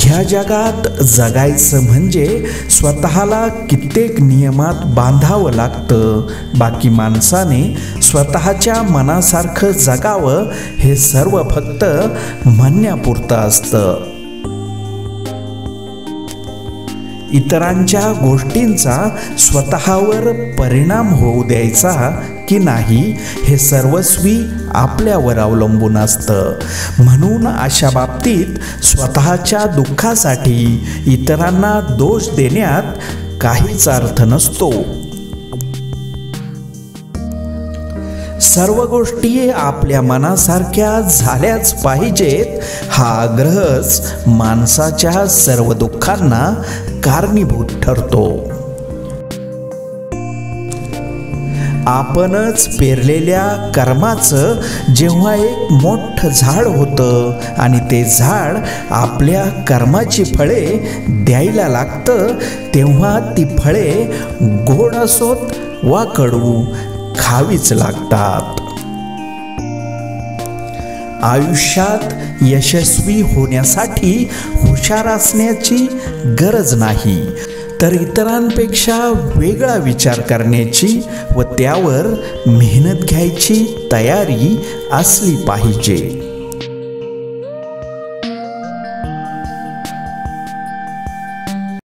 ह्या जगात जगायचं म्हणजे स्वतःला कित्येक नियमात बांधावं लागतं. बाकी माणसाने स्वतःच्या मनासारखं जगावं हे सर्व फक्त म्हणण्यापुरतं असतं. इतरांच्या गोष्टींचा स्वतःवर परिणाम होऊ द्यायचा की नाही हे सर्वस्वी आपल्यावर अवलंबून असतं. म्हणून अशा बाबतीत स्वतःच्या दुःखासाठी इतरांना दोष देण्यात काहीच अर्थ नसतो. सर्व गोष्टी आपल्या मनासारख्या झाल्याच पाहिजेत हा आग्रहच माणसाच्या सर्व दुःखांना कारणीभूत ठरतो. आपणच पेरलेल्या कर्माचं जेव्हा एक मोठं झाड होतं आणि ते झाड आपल्या कर्माची फळे द्यायला लागतं, तेव्हा ती फळे गोड असोत वा कडू खावीच लागतात. आयुष्यात यशस्वी होण्यासाठी हुशार असण्याची गरज नाही, तर इतरांपेक्षा वेगळा विचार करण्याची व त्यावर मेहनत घ्यायची तयारी असली पाहिजे.